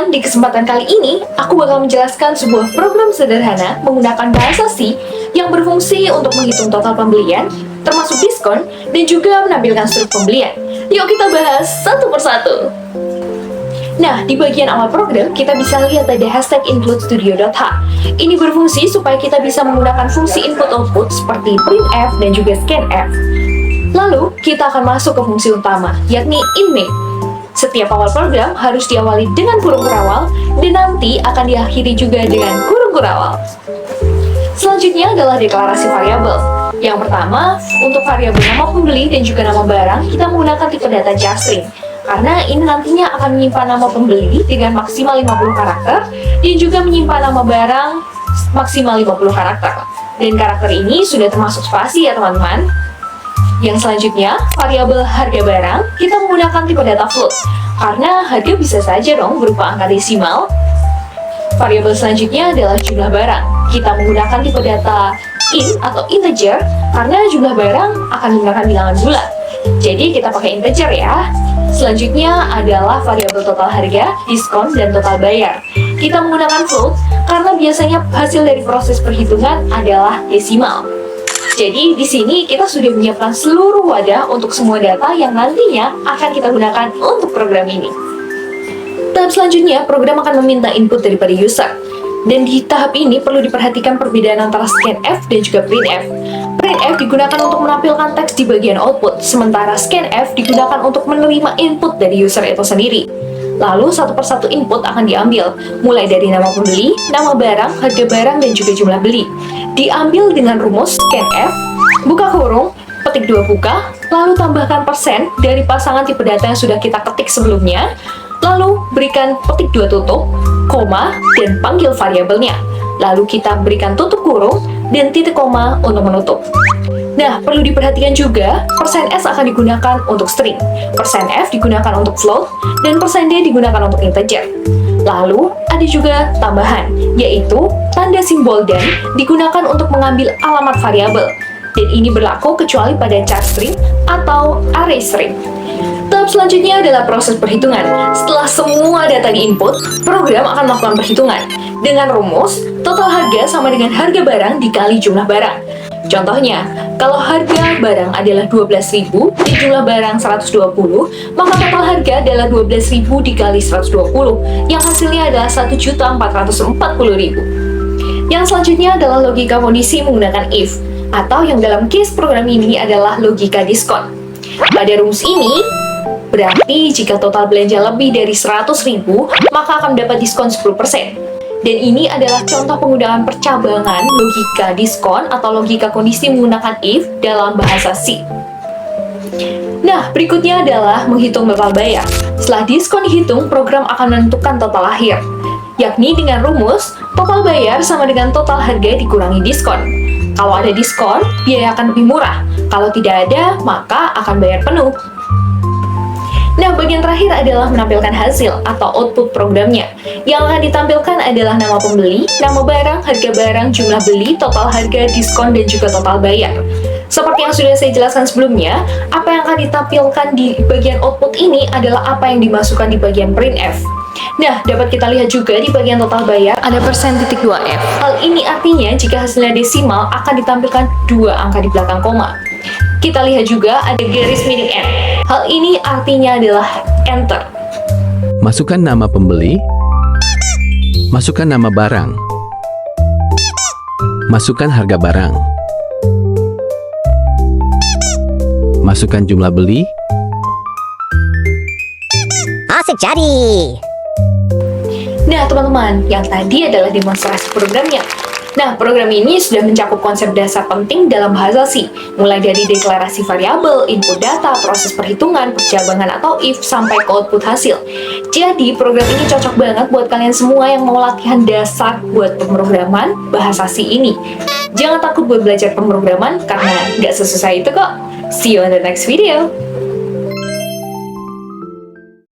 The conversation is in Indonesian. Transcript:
teman-teman, di kesempatan kali ini, aku bakal menjelaskan sebuah program sederhana menggunakan bahasa C yang berfungsi untuk menghitung total pembelian, termasuk diskon, dan juga menampilkan struk pembelian. Yuk kita bahas satu persatu. Nah, di bagian awal program, kita bisa lihat ada hashtag includestudio.h. Ini berfungsi supaya kita bisa menggunakan fungsi input-output seperti printf dan juga scanf. Lalu, kita akan masuk ke fungsi utama, yakni inMake. Setiap awal program harus diawali dengan kurung kurawal dan nanti akan diakhiri juga dengan kurung kurawal. Selanjutnya adalah deklarasi variabel. Yang pertama, untuk variabel nama pembeli dan juga nama barang, kita menggunakan tipe data JString. Karena ini nantinya akan menyimpan nama pembeli dengan maksimal 50 karakter dan juga menyimpan nama barang maksimal 50 karakter. Dan karakter ini sudah termasuk spasi ya teman-teman. Yang selanjutnya, variabel harga barang, kita menggunakan tipe data float. Karena harga bisa saja dong berupa angka desimal. Variabel selanjutnya adalah jumlah barang. Kita menggunakan tipe data int atau integer, karena jumlah barang akan menggunakan bilangan bulat. Jadi kita pakai integer ya. Selanjutnya adalah variabel total harga, diskon, dan total bayar. Kita menggunakan float, karena biasanya hasil dari proses perhitungan adalah desimal. Jadi di sini kita sudah menyiapkan seluruh wadah untuk semua data yang nantinya akan kita gunakan untuk program ini. Tahap selanjutnya, program akan meminta input daripada user. Dan di tahap ini perlu diperhatikan perbedaan antara scanf dan juga printf. Printf digunakan untuk menampilkan teks di bagian output, sementara scanf digunakan untuk menerima input dari user itu sendiri. Lalu satu persatu input akan diambil, mulai dari nama pembeli, nama barang, harga barang, dan juga jumlah beli. Diambil dengan rumus scanf, buka kurung, petik 2 buka, lalu tambahkan persen dari pasangan tipe data yang sudah kita ketik sebelumnya, lalu berikan petik 2 tutup, koma, dan panggil variabelnya. Lalu kita berikan tutup kurung dan titik koma untuk menutup. Nah, perlu diperhatikan juga, persen %s akan digunakan untuk string, persen %f digunakan untuk float, dan persen %d digunakan untuk integer. Lalu, ada juga tambahan, yaitu tanda simbol dan digunakan untuk mengambil alamat variabel. Dan ini berlaku kecuali pada char string atau array string. Tahap selanjutnya adalah proses perhitungan. Setelah semua data diinput, program akan melakukan perhitungan. Dengan rumus, total harga sama dengan harga barang dikali jumlah barang. Contohnya, kalau harga barang adalah 12.000 dan jumlah barang 120, maka total harga adalah 12.000 dikali 120, yang hasilnya adalah 1.440.000. Yang selanjutnya adalah logika kondisi menggunakan if, atau yang dalam case program ini adalah logika diskon. Pada rumus ini, berarti jika total belanja lebih dari 100.000, maka akan mendapat diskon 10%. Dan ini adalah contoh penggunaan percabangan logika diskon atau logika kondisi menggunakan if dalam bahasa C. Nah, berikutnya adalah menghitung total bayar. Setelah diskon dihitung, program akan menentukan total akhir, yakni dengan rumus total bayar sama dengan total harga dikurangi diskon. Kalau ada diskon, biaya akan lebih murah. Kalau tidak ada, maka akan bayar penuh. Nah, bagian terakhir adalah menampilkan hasil atau output programnya. Yang akan ditampilkan adalah nama pembeli, nama barang, harga barang, jumlah beli, total harga, diskon, dan juga total bayar. Seperti yang sudah saya jelaskan sebelumnya, apa yang akan ditampilkan di bagian output ini adalah apa yang dimasukkan di bagian printf. Nah, dapat kita lihat juga di bagian total bayar ada persen titik 2f. Hal ini artinya jika hasilnya desimal akan ditampilkan 2 angka di belakang koma. Kita lihat juga ada garis miring N. Hal ini artinya adalah enter. Masukkan nama pembeli, masukkan nama barang, masukkan harga barang, masukkan jumlah beli. Asik jadi. Nah, teman-teman, yang tadi adalah demonstrasi programnya. Nah, program ini sudah mencakup konsep dasar penting dalam bahasa C, mulai dari deklarasi variabel, input data, proses perhitungan, percabangan atau if, sampai ke output hasil. Jadi, program ini cocok banget buat kalian semua yang mau latihan dasar buat pemrograman bahasa C ini. Jangan takut buat belajar pemrograman, karena nggak sesusah itu kok. See you on the next video!